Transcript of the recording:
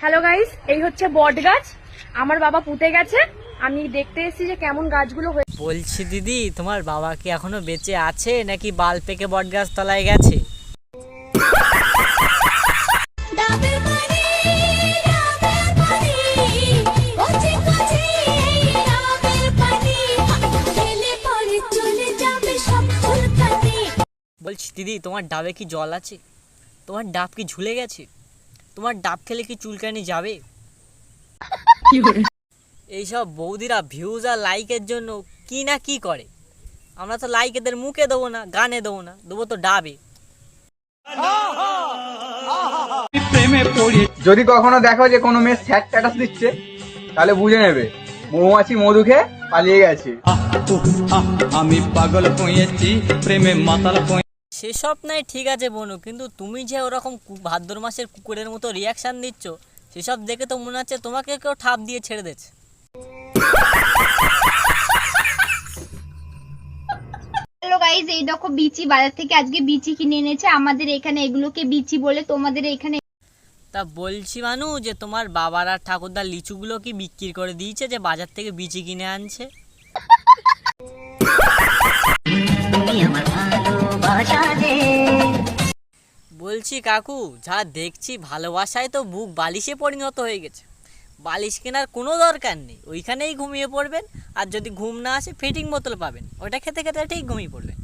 Hello guys, এই হচ্ছে বট গাছ। আমার বাবা পুঁতে গেছে, আমি দেখতে এসেছি যে কেমন গাছগুলো হয়েছে। বলছি দিদি, তোমার বাবা কি এখনো বেঁচে আছে নাকি বাল পেকে বট গাছ তলায় গেছে? বলছি দিদি, তোমার ডাবে কি জল আছে? তোমার ডাব কি ঝুলে গেছে? তোমার ডাব খেলে কি চুলকানি যাবে? এইসব বৌদিরা ভিউজ আর লাইকের জন্য কি না কি করে। আমরা তো লাইক এদের মুখে দেবো না, গানে দেবো না, দেবো তো ডাবে। যদি কখনো দেখো যে কোনো মেয়ে স্যাড স্ট্যাটাস দিচ্ছে, তাহলে বুঝে নেবে মৌমাছি মধু খেয়ে পালিয়ে গেছে। আমি পাগল হয়েছি প্রেমে মাতাল। সেসব নাই ঠিক আছে বনু, কিন্তু তুমি যে ওরকম ভাদ্র মাসের কুকুরের মতো রিয়াকশান দিচ্ছ, সেসব দেখে তো মনে হচ্ছে তোমাকে কেউ ঠাপ দিয়ে ছেড়ে দিচ্ছে। হ্যালো গাইজ, এই দেখো বিচি বাজার থেকে আজকে বিচি কিনে এনেছে। আমাদের এখানে এগুলোকে বিচি বলে, তোমাদের এখানে। তা বলছি মানু, যে তোমার বাবার আর ঠাকুরদার লিচুগুলো কি বিক্রি করে দিয়েছে যে বাজার থেকে বিচি কিনে আনছে? বলছি কাকু, যা দেখছি ভালোবাসায় তো বুক বালিশে পরিণত হয়ে গেছে। বালিশ কেনার কোনো দরকার নেই, ওইখানেই ঘুমিয়ে পড়বেন। আর যদি ঘুম না আসে ফিটিং বোতল পাবেন, ওটা খেতে খেতে ঠিক ঘুমিয়ে পড়বেন।